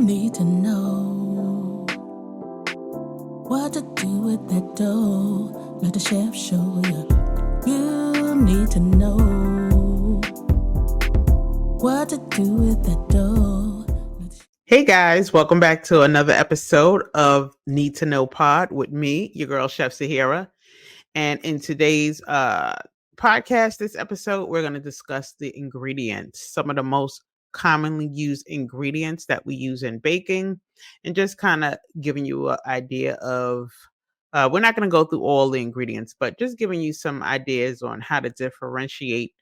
need to know what to do with that dough. Let the chef show you. You need to know what to do with that dough. Hey guys, welcome back to another episode of Need to Know Pod with me, your girl Chef Sahira. And in today's podcast, this episode, we're going to discuss the ingredients, some of the most commonly used ingredients that we use in baking, and just kind of giving you an idea of, we're not going to go through all the ingredients, but just giving you some ideas on how to differentiate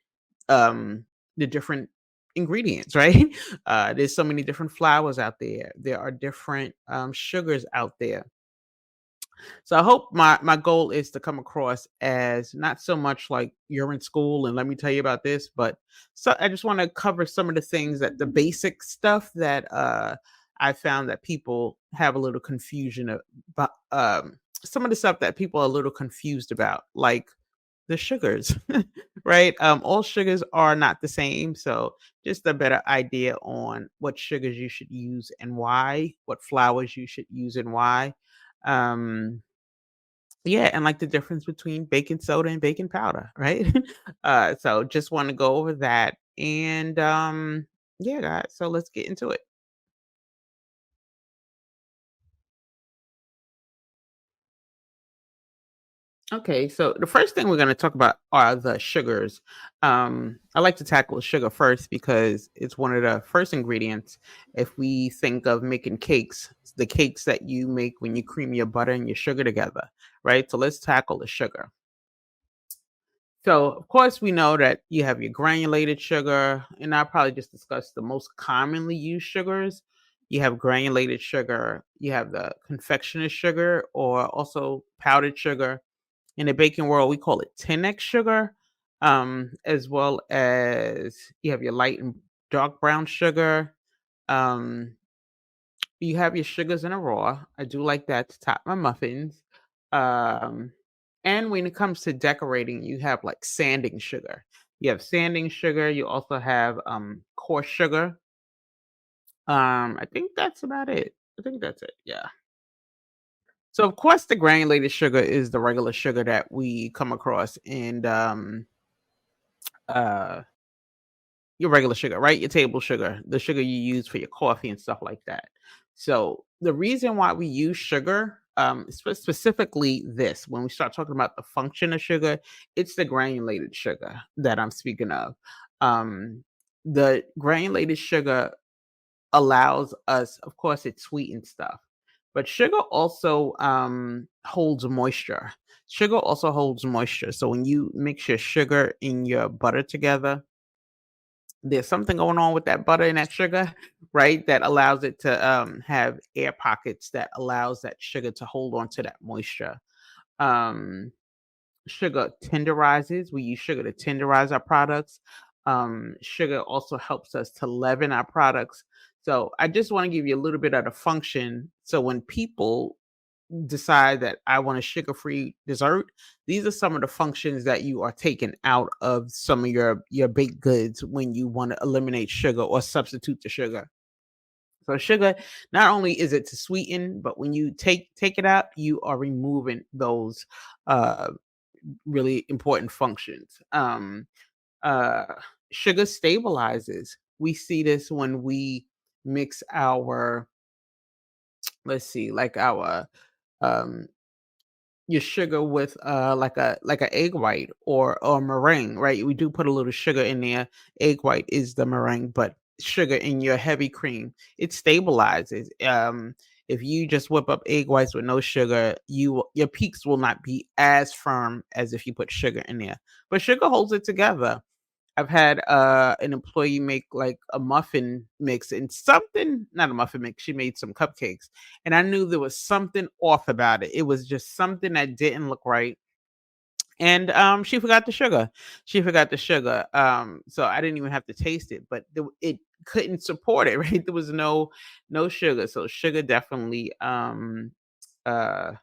the different ingredients, right? There's so many different flours out there. There are different sugars out there. So I hope my goal is to come across as not so much like you're in school and let me tell you about this, but so I just want to cover some of the things that the basic stuff that I found that people have a little confusion about. Some of the stuff that people are a little confused about, like the sugars, right? All sugars are not the same. So just a better idea on what sugars you should use and why, what flours you should use and why. Um, yeah, and like the difference between baking soda and baking powder, right? So just want to go over that. And yeah, guys, so let's get into it. Okay, so the first thing we're going to talk about are the sugars. I like to tackle sugar first because it's one of the first ingredients. If we think of making cakes, it's the cakes that you make when you cream your butter and your sugar together, right? So let's tackle the sugar. So, of course, we know that you have your granulated sugar, and I'll probably just discuss the most commonly used sugars. You have granulated sugar, you have the confectioner sugar, or also powdered sugar. In the baking world, we call it 10x sugar, as well as you have your light and dark brown sugar. Um, you have your sugars in a raw. I do like that to top my muffins. Um, and when it comes to decorating, you have like sanding sugar. You have sanding sugar. You also have coarse sugar. I think that's about it. I think that's it. Yeah. So of course the granulated sugar is the regular sugar that we come across in uh your regular sugar, right? Your table sugar, the sugar you use for your coffee and stuff like that. So the reason why we use sugar, specifically this, when we start talking about the function of sugar, it's the granulated sugar that I'm speaking of. Um, the granulated sugar allows us, of course, it sweetens stuff, but sugar also holds moisture. Sugar also holds moisture. So when you mix your sugar and your butter together, there's something going on with that butter and that sugar, right? That allows it to have air pockets that allows that sugar to hold on to that moisture. Um, Sugar tenderizes. We use sugar to tenderize our products. Sugar also helps us to leaven our products. So I just want to give you a little bit of the function. So when people decide that I want a sugar-free dessert, these are some of the functions that you are taking out of some of your baked goods when you want to eliminate sugar or substitute the sugar. So sugar, not only is it to sweeten, but when you take it out, you are removing those uh really important functions. Uh Sugar stabilizes. We see this when we mix our, let's see, like our um your sugar with like a egg white or meringue, right? We do put a little sugar in there. Egg white is the meringue, but sugar in your heavy cream, it stabilizes. If you just whip up egg whites with no sugar, your peaks will not be as firm as if you put sugar in there. But sugar holds it together. I've had an employee make like a muffin mix and something, not a muffin mix, she made some cupcakes. And I knew there was something off about it. It was just something that didn't look right. And she forgot the sugar. She forgot the sugar. So I didn't even have to taste it, but it couldn't support it, right? There was no sugar. So sugar definitely uh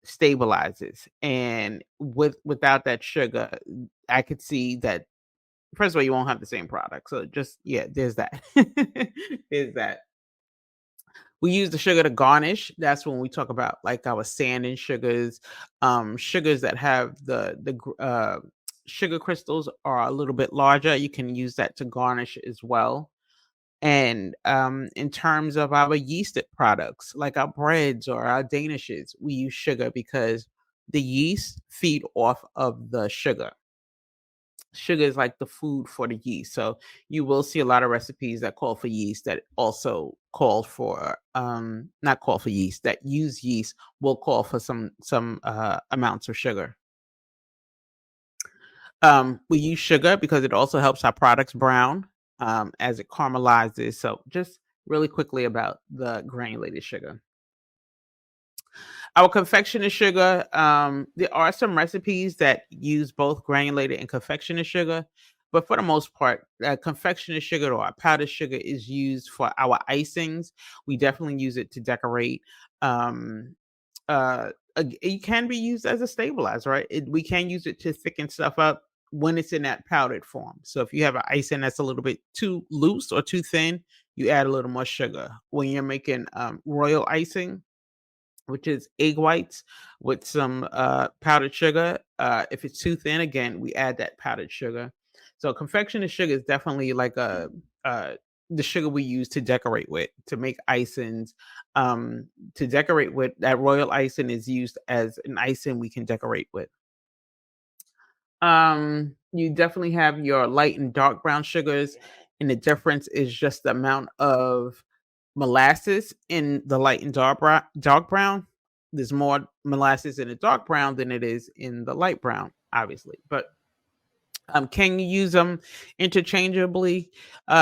stabilizes. And without that sugar, I could see that first of all, you won't have the same product. So just yeah, there's that. There's that. We use the sugar to garnish. That's when we talk about like our sanding sugars, sugars that have sugar crystals are a little bit larger. You can use that to garnish as well. And in terms of our yeasted products, like our breads or our danishes, we use sugar because the yeast feed off of the sugar. Sugar is like the food for the yeast. So you will see a lot of recipes that call for yeast that also call for not call for yeast that use yeast will call for some amounts of sugar. We use sugar because it also helps our products brown as it caramelizes. So just really quickly about the granulated sugar. Our confectioner sugar, there are some recipes that use both granulated and confectioner sugar, but for the most part, confectioner sugar or powdered sugar is used for our icings. We definitely use it to decorate. Um, it can be used as a stabilizer, right? We can use it to thicken stuff up when it's in that powdered form. So if you have an icing that's a little bit too loose or too thin, you add a little more sugar. When you're making royal icing, which is egg whites with some powdered sugar. If it's too thin, again, we add that powdered sugar. So confectioner's sugar is definitely like uh, the sugar we use to decorate with, to make icings. To decorate with, that royal icing is used as an icing we can decorate with. You definitely have your light and dark brown sugars, and the difference is just the amount of molasses in the light and dark brown. There's more molasses in the dark brown than it is in the light brown, obviously. But can you use them interchangeably?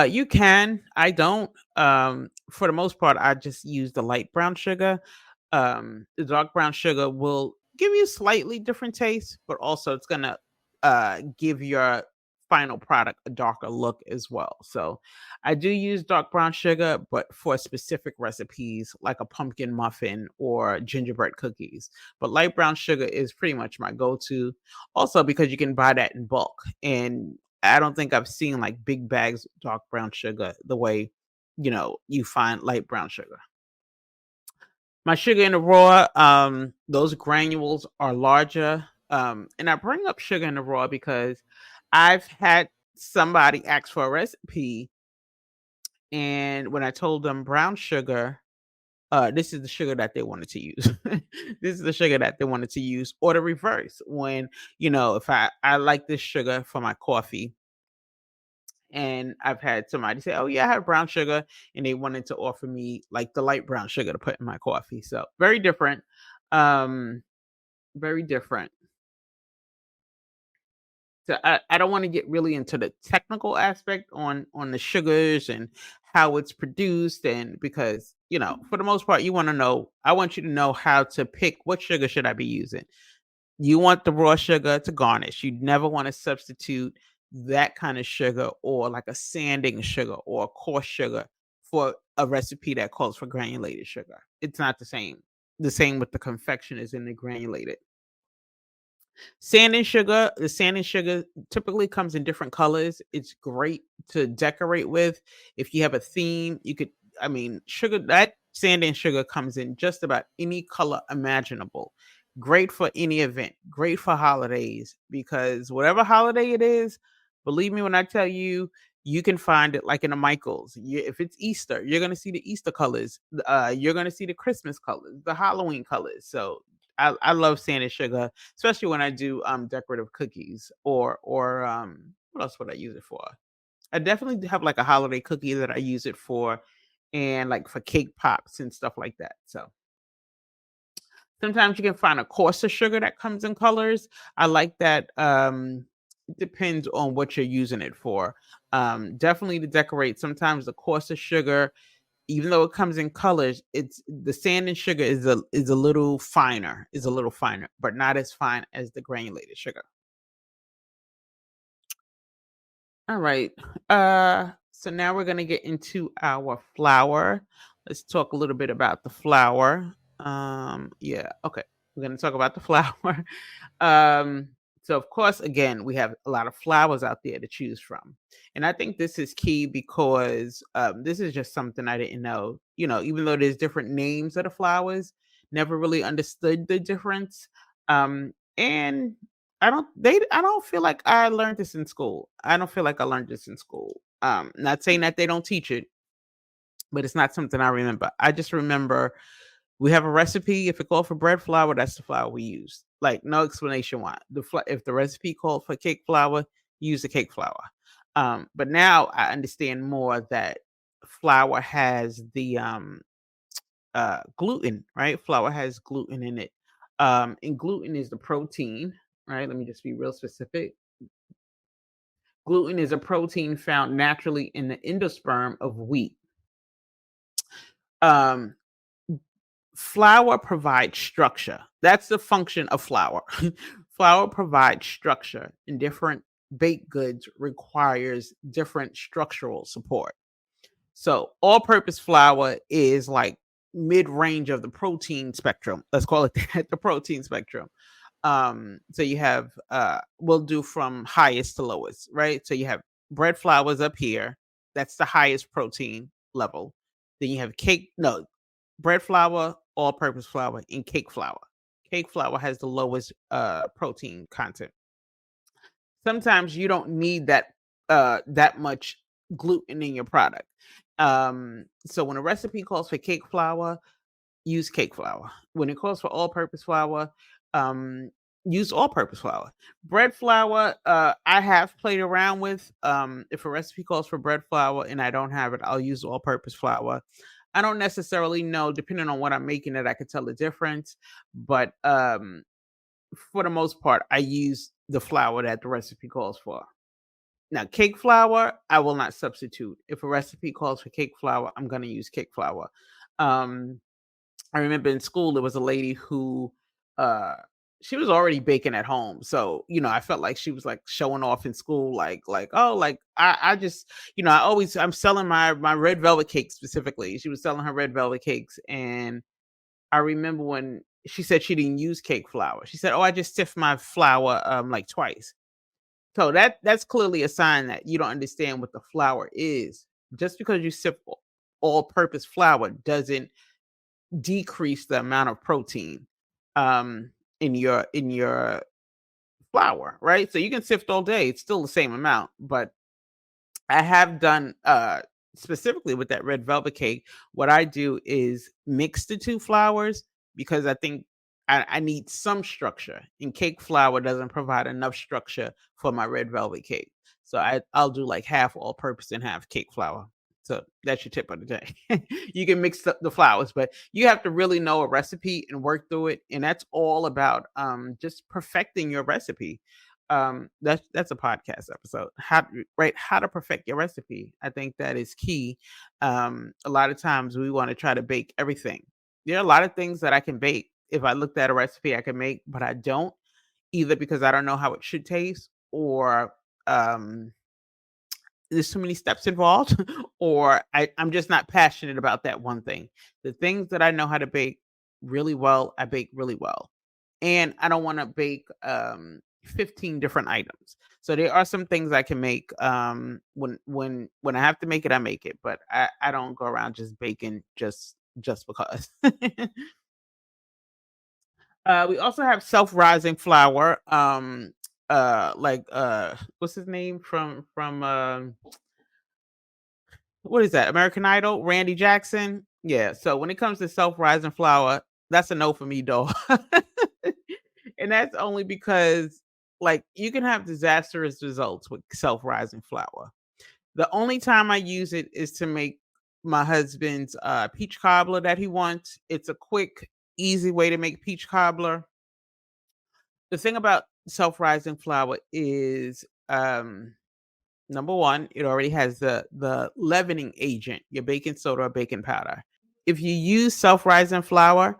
You can. I don't. For the most part, I just use the light brown sugar. The dark brown sugar will give you a slightly different taste, but also it's gonna give your final product a darker look as well. So I do use dark brown sugar, but for specific recipes like a pumpkin muffin or gingerbread cookies. But light brown sugar is pretty much my go-to. Also because you can buy that in bulk. And I don't think I've seen like big bags of dark brown sugar the way, you find light brown sugar. My sugar in the raw, those granules are larger. And I bring up sugar in the raw because I've had somebody ask for a recipe, and when I told them brown sugar, this is the sugar that they wanted to use. This is the sugar that they wanted to use, or the reverse. When if I like this sugar for my coffee, and I've had somebody say, "Oh yeah, I have brown sugar," and they wanted to offer me like the light brown sugar to put in my coffee. So very different, um, very different. So I don't want to get really into the technical aspect on the sugars and how it's produced, and because for the most part you want to know, I want you to know how to pick what sugar should I be using. You want the raw sugar to garnish. You never want to substitute that kind of sugar or like a sanding sugar or a coarse sugar for a recipe that calls for granulated sugar. It's not the same. The same with the confectioners and the granulated. The sanding sugar typically comes in different colors. It's great to decorate with. If you have a theme, sugar, that sanding sugar comes in just about any color imaginable. Great for any event, great for holidays, because whatever holiday it is, believe me when I tell you, you can find it like in the Michaels. If it's Easter, you're going to see the Easter colors. You're going to see the Christmas colors, the Halloween colors. So I love sanded sugar, especially when I do decorative cookies or what else would I use it for? I definitely have like a holiday cookie that I use it for, and like for cake pops and stuff like that. So sometimes you can find a coarser sugar that comes in colors. I like that. It depends on what you're using it for. Definitely to decorate. Sometimes the coarser sugar, even though it comes in colors, it's the sand and sugar is a little finer, but not as fine as the granulated sugar. All right. So now we're gonna get into our flour. Let's talk a little bit about the flour. Yeah, okay. We're gonna talk about the flour. um, So of course, again, we have a lot of flours out there to choose from. And I think this is key because this is just something I didn't know. Even though there's different names of the flours, never really understood the difference. And I don't feel like I learned this in school. I don't feel like I learned this in school. Not saying that they don't teach it, but it's not something I remember. I just remember we have a recipe. If it called for bread flour, that's the flour we use. Like, no explanation why. If the recipe called for cake flour, use the cake flour. But now I understand more that flour has the gluten, right? Flour has gluten in it. And gluten is the protein, right? Let me just be real specific. Gluten is a protein found naturally in the endosperm of wheat. Um, Flour provides structure. That's the function of flour. Flour provides structure, and different baked goods requires different structural support. So all-purpose flour is like mid-range of the protein spectrum. Let's call it that, the protein spectrum. So you have we'll do from highest to lowest, right? So you have bread flours up here. That's the highest protein level. Then you have bread flour, all-purpose flour, and cake flour. Cake flour has the lowest protein content. Sometimes you don't need that much gluten in your product. So when a recipe calls for cake flour, use cake flour. When it calls for all-purpose flour, um, use all-purpose flour. Bread flour, I have played around with. If a recipe calls for bread flour and I don't have it, I'll use all-purpose flour. I don't necessarily know, depending on what I'm making, that I could tell the difference. But for the most part, I use the flour that the recipe calls for. Now, cake flour, I will not substitute. If a recipe calls for cake flour, I'm going to use cake flour. Um, I remember in school there was a lady who uh she was already baking at home. So, I felt like she was like showing off in school, like, oh, like I just, I'm selling my red velvet cake specifically. She was selling her red velvet cakes. And I remember when she said she didn't use cake flour. She said, "Oh, I just sift my flour like twice." So that's clearly a sign that you don't understand what the flour is. Just because you sift all purpose flour doesn't decrease the amount of protein um in your flour, right? So you can sift all day, it's still the same amount. But I have done specifically with that red velvet cake, what I do is mix the two flours because I think I need some structure, and cake flour doesn't provide enough structure for my red velvet cake. So I'll do like half all purpose and half cake flour. So that's your tip of the day. You can mix up the flours, but you have to really know a recipe and work through it. And that's all about just perfecting your recipe. That's a podcast episode. How to perfect your recipe. I think that is key. A lot of times we want to try to bake everything. There are a lot of things that I can bake. If I looked at a recipe I can make, but I don't, either because I don't know how it should taste, or um there's too many steps involved, or I'm just not passionate about that one thing. The things that I know how to bake really well, I bake really well. And I don't want to bake 15 different items. So there are some things I can make when I have to make it, I make it, but I don't go around just baking just because. We also have self-rising flour. What's his name from what is that? American Idol, Randy Jackson. Yeah. So when it comes to self-rising flour, that's a no for me, though. And that's only because, like, you can have disastrous results with self-rising flour. The only time I use it is to make my husband's peach cobbler that he wants. It's a quick, easy way to make peach cobbler. The thing about self-rising flour is number one, it already has the leavening agent, your baking soda or baking powder. If you use self-rising flour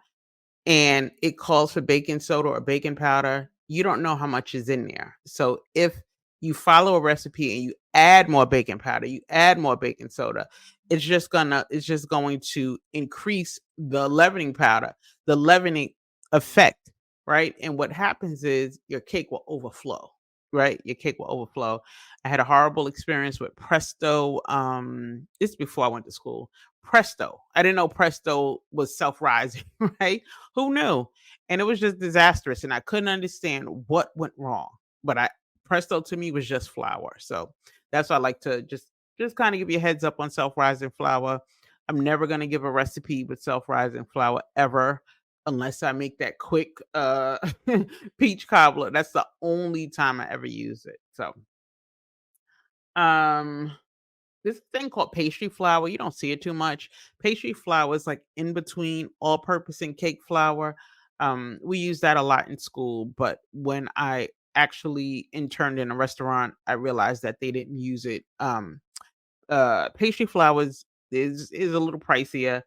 and it calls for baking soda or baking powder, you don't know how much is in there. So if you follow a recipe and you add more baking powder, you add more baking soda, it's just going to increase the leavening effect. right? And what happens is your cake will overflow, right? Your cake will overflow. I had a horrible experience with Presto. This is before I went to school. Presto. I didn't know Presto was self-rising, right? Who knew? And it was just disastrous, and I couldn't understand what went wrong. But I Presto to me was just flour. So that's why I like to just kind of give you a heads up on self-rising flour. I'm never gonna give a recipe with self-rising flour ever unless I make that quick peach cobbler. That's the only time I ever use it. So um this thing called pastry flour, you don't see it too much. Pastry flour is like in between all purpose and cake flour. We use that a lot in school, but when I actually interned in a restaurant, I realized that they didn't use it. Pastry flour is a little pricier.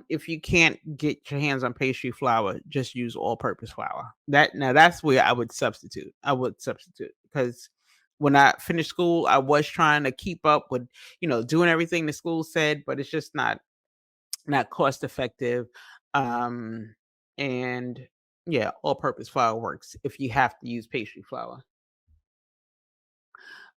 If you can't get your hands on pastry flour, just use all-purpose flour. That's where I would substitute. I would substitute because when I finished school, I was trying to keep up with, doing everything the school said, but it's just not cost effective. Um, and yeah, all-purpose flour works if you have to use pastry flour.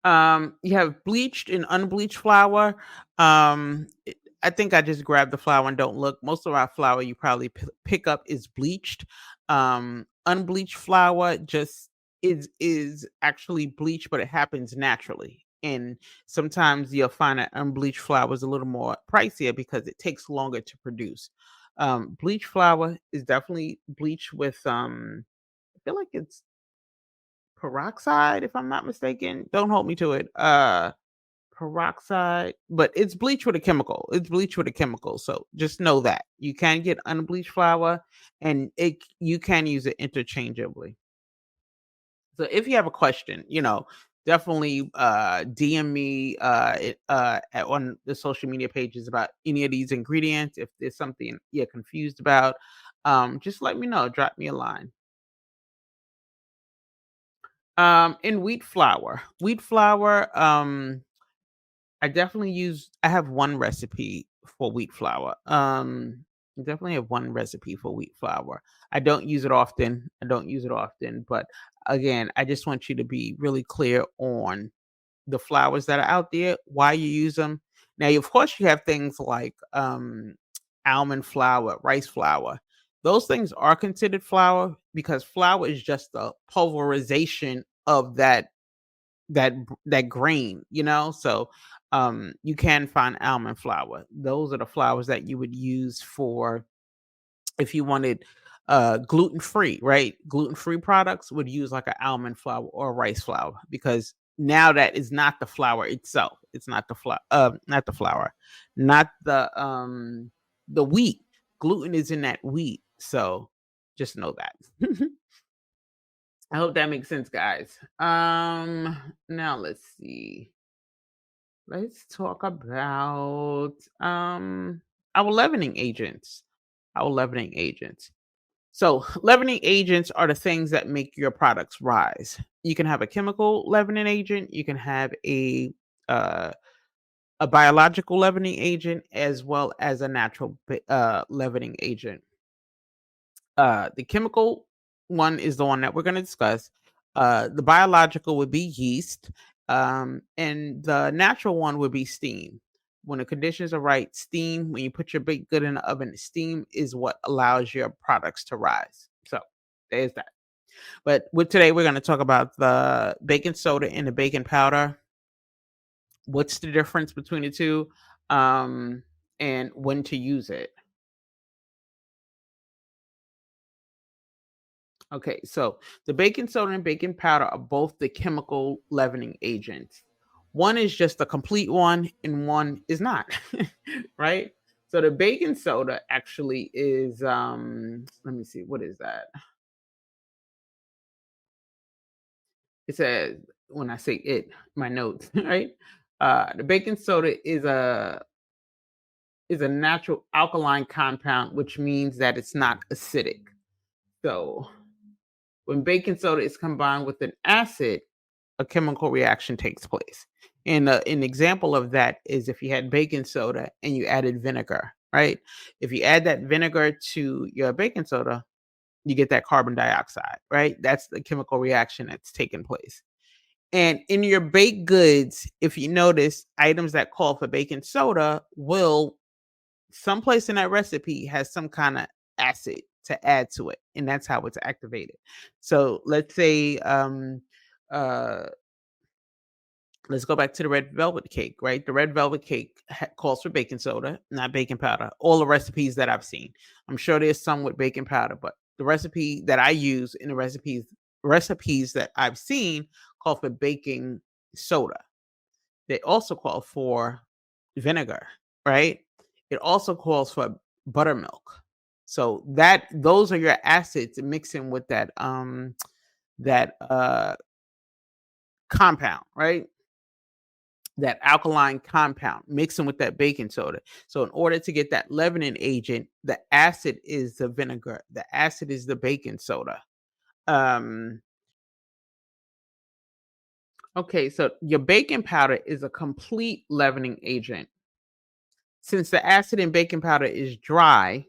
You have bleached and unbleached flour. I think I just grab the flour and don't look. Most of our flour you probably pick up is bleached. Unbleached flour just is actually bleached, but it happens naturally. And sometimes you'll find that unbleached flour is a little more pricier because it takes longer to produce. Bleached flour is definitely bleached with I feel like it's peroxide, if I'm not mistaken. Don't hold me to it. Peroxide, but it's bleach with a chemical. It's bleach with a chemical. So just know that you can get unbleached flour, and you can use it interchangeably. So if you have a question, definitely DM me on the social media pages about any of these ingredients. If there's something you're confused about, just let me know. Drop me a line. In wheat flour, I have one recipe for wheat flour. I definitely have one recipe for wheat flour. I don't use it often. But again, I just want you to be really clear on the flours that are out there, why you use them. Now, of course, you have things like almond flour, rice flour. Those things are considered flour because flour is just a pulverization of that grain, so you can find almond flour. Those are the flours that you would use for if you wanted gluten free, right? Gluten free products would use like an almond flour or rice flour because now that is not the flour itself. It's not the flour, not the flour, not the wheat. Gluten is in that wheat, so just know that. I hope that makes sense, guys. Now let's see. Let's talk about our leavening agents. Our leavening agents. So, leavening agents are the things that make your products rise. You can have a chemical leavening agent, you can have uh, a biological leavening agent, as well as a natural leavening agent. The chemical one is the one that we're going to discuss. The biological would be yeast, and the natural one would be steam. When the conditions are right, steam, when you put your baked good in the oven, steam is what allows your products to rise. So there's that. But with today, we're going to talk about the baking soda and the baking powder. What's the difference between the two, um, and when to use it. Okay, so the baking soda and baking powder are both the chemical leavening agents. One is just a complete one, and one is not, right? So the baking soda actually is let me see, what is that? It says when I say it, my notes, right? The baking soda is a natural alkaline compound, which means that it's not acidic. So when baking soda is combined with an acid, a chemical reaction takes place. And an example of that is if you had baking soda and you added vinegar, right? If you add that vinegar to your baking soda, you get that carbon dioxide, right? That's the chemical reaction that's taking place. And in your baked goods, if you notice, items that call for baking soda will someplace in that recipe has some kind of acid to add to it, and that's how it's activated. So let's say uh let's go back to the red velvet cake, right? The red velvet cake calls for baking soda, not baking powder. All the recipes that I've seen, I'm sure there's some with baking powder, but the recipe that I use in the recipes that I've seen call for baking soda. They also call for vinegar, right? It also calls for buttermilk. So that those are your acids mixing with that compound, right? That alkaline compound mixing with that baking soda. So in order to get that leavening agent, the acid is the vinegar, the acid is the baking soda. Um okay, so your baking powder is a complete leavening agent. Since the acid in baking powder is dry,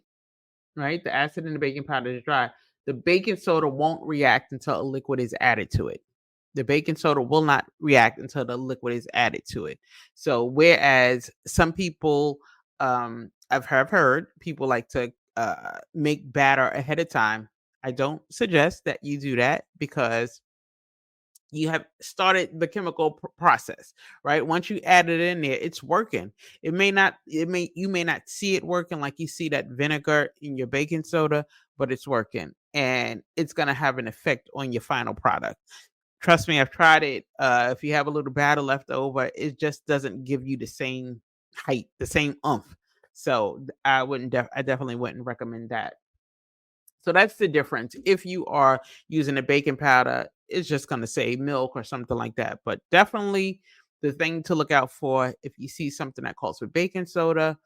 right? The acid in the baking powder is dry. The baking soda won't react until a liquid is added to it. The baking soda will not react until the liquid is added to it. So whereas some people, I've heard people like to make batter ahead of time. I don't suggest that you do that because you have started the chemical process, right? Once you add it in there, it's working. You may not see it working like you see that vinegar in your baking soda, but it's working and it's going to have an effect on your final product. Trust me, I've tried it. If you have a little batter left over, it just doesn't give you the same height, the same oomph. So I definitely wouldn't recommend that. So that's the difference. If you are using a baking powder, it's just going to say milk or something like that. But definitely the thing to look out for if you see something that calls for baking soda,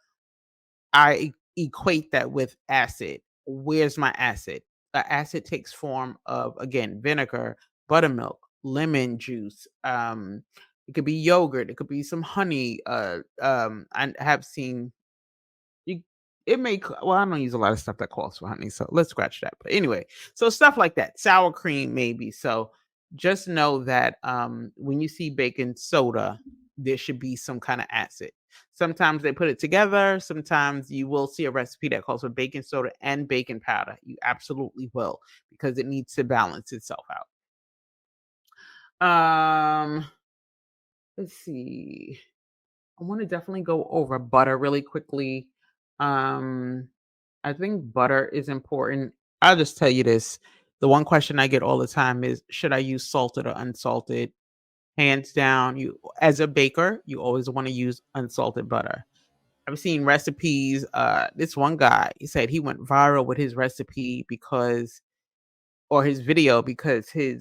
equate that with acid. Where's my acid? The acid takes form of again vinegar, buttermilk, lemon juice. It could be yogurt. It could be some honey. I have seen you it may well, I don't use a lot of stuff that calls for honey, so let's scratch that. But anyway, so stuff like that, sour cream maybe. So just know that when you see baking soda, there should be some kind of acid. Sometimes they put it together. Sometimes you will see a recipe that calls for baking soda and baking powder. You absolutely will because it needs to balance itself out. Let's see. I want to definitely go over butter really quickly. Um, I think butter is important. I'll just tell you this. The one question I get all the time is should I use salted or unsalted? Hands down, you as a baker, you always want to use unsalted butter. I've seen recipes. This one guy, he said he went viral with his recipe because or his video because he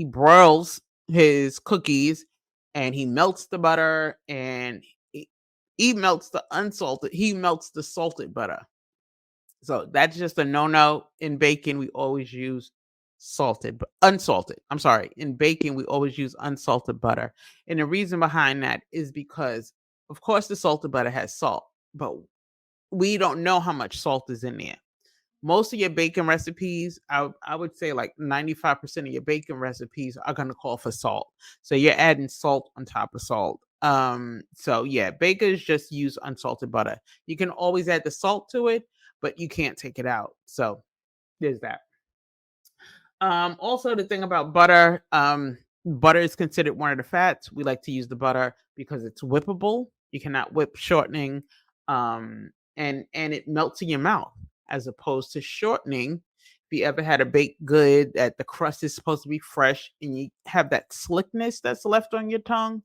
broils his cookies and he melts the butter and he melts he melts the salted butter. So that's just a no-no in baking. We always use salted, but unsalted. I'm sorry. In baking, we always use unsalted butter. And the reason behind that is because, of course, the salted butter has salt, but we don't know how much salt is in there. Most of your baking recipes, I would say like 95% of your baking recipes are going to call for salt. So you're adding salt on top of salt. So yeah, bakers just use unsalted butter. You can always add the salt to it, but you can't take it out. So there's that. Also the thing about butter, butter is considered one of the fats. We like to use the butter because it's whippable. You cannot whip shortening, and it melts in your mouth as opposed to shortening. If you ever had a baked good that the crust is supposed to be fresh and you have that slickness that's left on your tongue,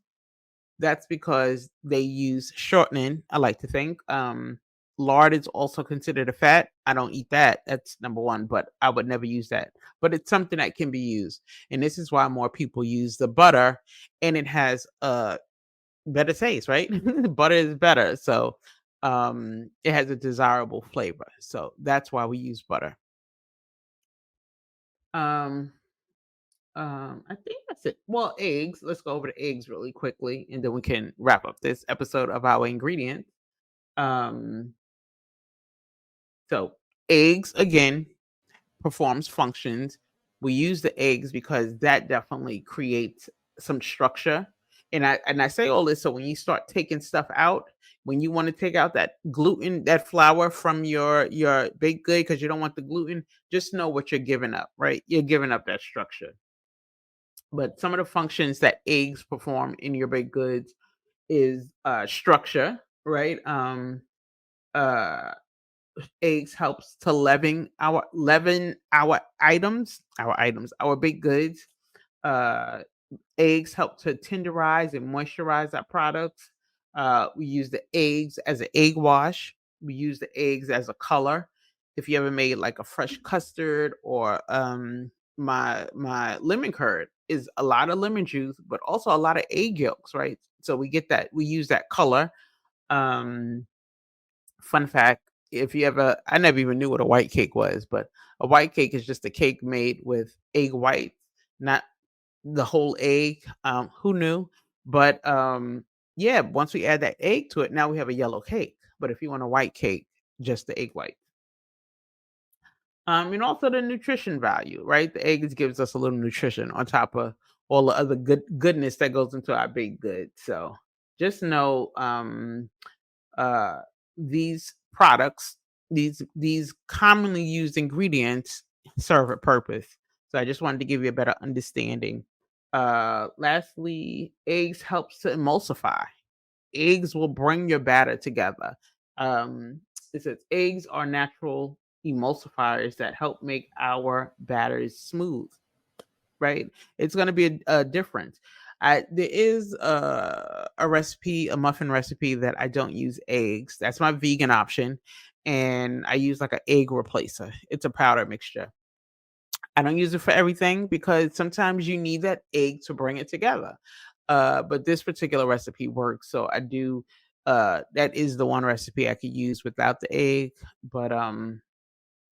that's because they use shortening, I like to think. Lard is also considered a fat. I don't eat that. That's number one, but I would never use that. But it's something that can be used. And this is why more people use the butter and it has a better taste, right? Butter is better. So it has a desirable flavor. So that's why we use butter. Um I think that's it. Well, eggs. Let's go over the eggs really quickly, and then we can wrap up this episode of our ingredients. Um, so eggs again. performs functions. We use the eggs because that definitely creates some structure. And I say all this so when you start taking stuff out, when you want to take out that gluten, that flour from your baked good because you don't want the gluten, just know what you're giving up, right? You're giving up that structure. But some of the functions that eggs perform in your baked goods is structure, right? Uh Eggs helps to leaven our baked goods. Uh Eggs help to tenderize and moisturize our products. We use the eggs as an egg wash. We use the eggs as a color. If you ever made like a fresh custard or my lemon curd is a lot of lemon juice, but also a lot of egg yolks, right? So we use that color. Um, Fun fact: if you ever, I never even knew what a white cake was, but a white cake is just a cake made with egg white, not the whole egg. Who knew? But yeah, once we add that egg to it, now we have a yellow cake. But if you want a white cake, just the egg white. And also the nutrition value, right? The eggs gives us a little nutrition on top of all the other goodness that goes into our baked goods. So just know uh these products, these commonly used ingredients serve a purpose. So I just wanted to give you a better understanding. Lastly, eggs helps to emulsify. Eggs will bring your batter together. um it says eggs are natural emulsifiers that help make our batters smooth, right? It's going to be a difference. There is a recipe, a muffin recipe that I don't use eggs. That's my vegan option, and I use like an egg replacer. It's a powder mixture. I don't use it for everything because sometimes you need that egg to bring it together. But this particular recipe works, so I do. That is the one recipe I could use without the egg. But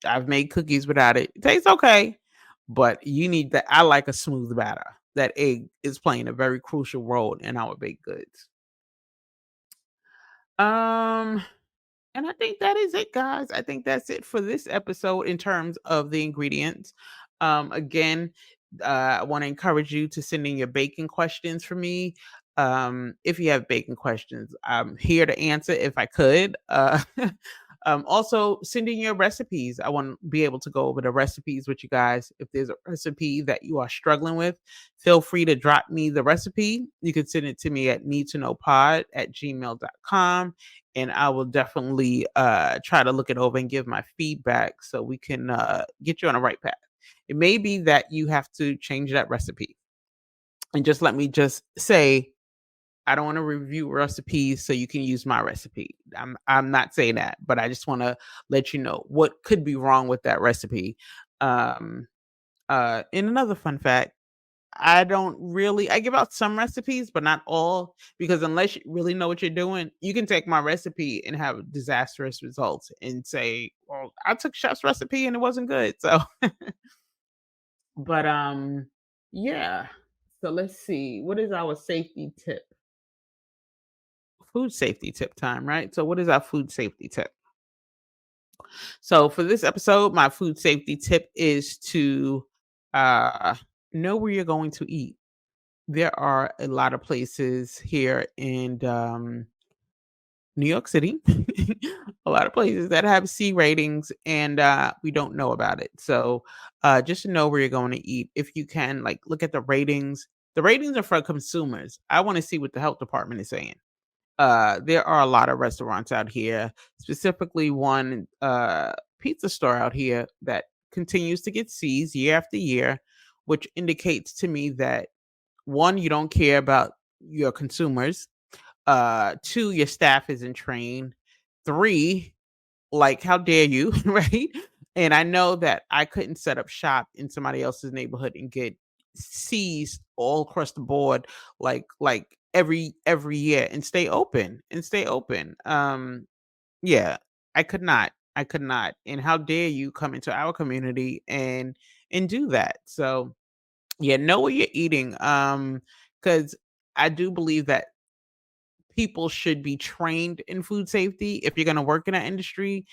I've made cookies without it. It tastes okay, but you need that. I like a smooth batter. That egg is playing a very crucial role in our baked goods. Um, and I think that is it, guys. I think that's it for this episode in terms of the ingredients. Again, I want to encourage you to send in your baking questions for me. If you have baking questions, I'm here to answer if I could. Also, send in your recipes. I want to be able to go over the recipes with you guys. If there's a recipe that you are struggling with, feel free to drop me the recipe. You can send it to me at needtoknowpod@gmail.com, and I will definitely try to look it over and give my feedback so we can get you on the right path. It may be that you have to change that recipe, and just let me just say I don't want to review recipes so you can use my recipe. I'm not saying that, but I just want to let you know what could be wrong with that recipe. Um and another fun fact, I give out some recipes, but not all, because unless you really know what you're doing, you can take my recipe and have disastrous results and say, "Well, I took chef's recipe and it wasn't good." So, but yeah. So let's see. What is our safety tip? Food safety tip time, right? So what is our food safety tip? So for this episode, my food safety tip is to uh know where you're going to eat. There are a lot of places here in New York City, a lot of places that have C ratings, and we don't know about it. So just to know where you're going to eat. If you can, like, look at the ratings. The ratings are for consumers. I want to see what the health department is saying. There are a lot of restaurants out here, specifically one pizza store out here that continues to get C's year after year, which indicates to me that one, you don't care about your consumers. Two, your staff isn't trained. Three, like, how dare you, right? And I know that I couldn't set up shop in somebody else's neighborhood and get C's all across the board, like every year, and stay open. Yeah, I could not. And how dare you come into our community and do that? So yeah, know what you're eating. Because I do believe that people should be trained in food safety if you're going to work in that industry.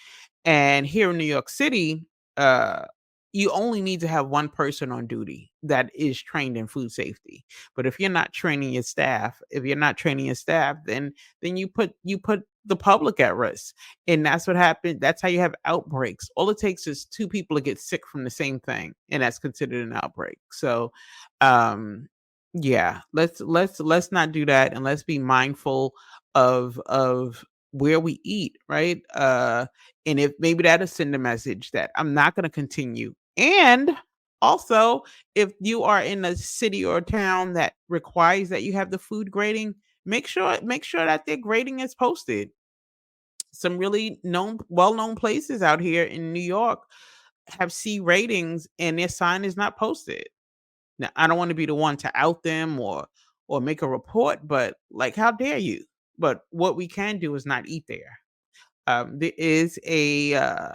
And here in New York City, uh you only need to have one person on duty that is trained in food safety. But if you're not training your staff, then you put the public at risk. And that's what happened. That's how you have outbreaks. All it takes is two people to get sick from the same thing, and that's considered an outbreak. So um yeah, let's not do that, and let's be mindful of where we eat, right? And if maybe that'll send a message that I'm not going to continue. And also, if you are in a city or town that requires that you have the food grading, make sure that their grading is posted. Some really well-known places out here in New York have C ratings and their sign is not posted. Now, I don't want to be the one to out them or make a report, but like, how dare you? But what we can do is not eat there. There is a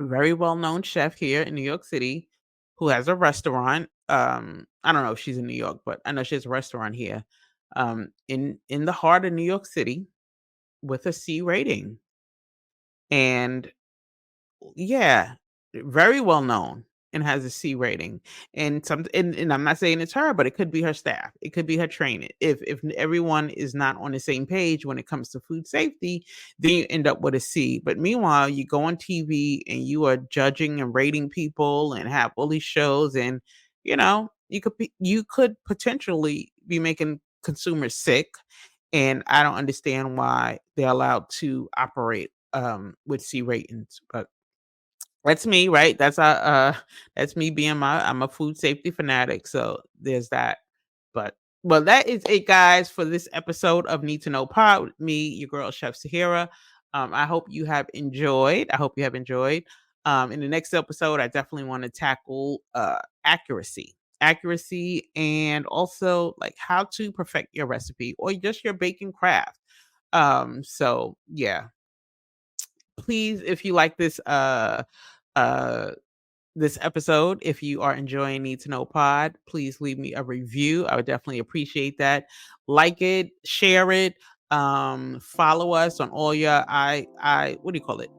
very well-known chef here in New York City who has a restaurant. I don't know if she's in New York, but I know she has a restaurant here, in the heart of New York City with a C rating. And yeah, very well known and has a C rating. And I'm not saying it's her, but it could be her staff. It could be her training. If everyone is not on the same page when it comes to food safety, then you end up with a C. But meanwhile, you go on TV and you are judging and rating people and have all these shows, and you could potentially be making consumers sick. And I don't understand why they're allowed to operate with C ratings. But that's me, right? That's me being I'm a food safety fanatic, so there's that. But well, that is it, guys, for this episode of Need to Know Pod with me, your girl Chef Sahira. I hope you have enjoyed. I hope you have enjoyed. In the next episode, I definitely want to tackle accuracy, and also like how to perfect your recipe or just your baking craft. So yeah, please, if you like uh this episode, if you are enjoying Need to Know Pod, please leave me a review. I would definitely appreciate that. Like it, share it, follow us on all your what do you call it?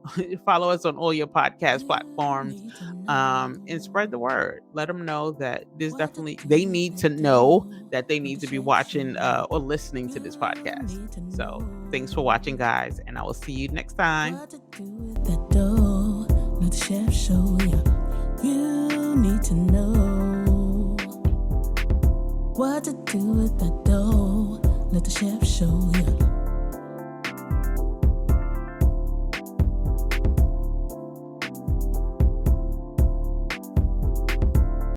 Follow us on all your podcast platforms, and spread the word. Let them know that they need to know that they need to be watching or listening to this podcast. So thanks for watching, guys, and I will see you next time. Let the chef show you. You need to know what to do with that dough. Let the chef show you.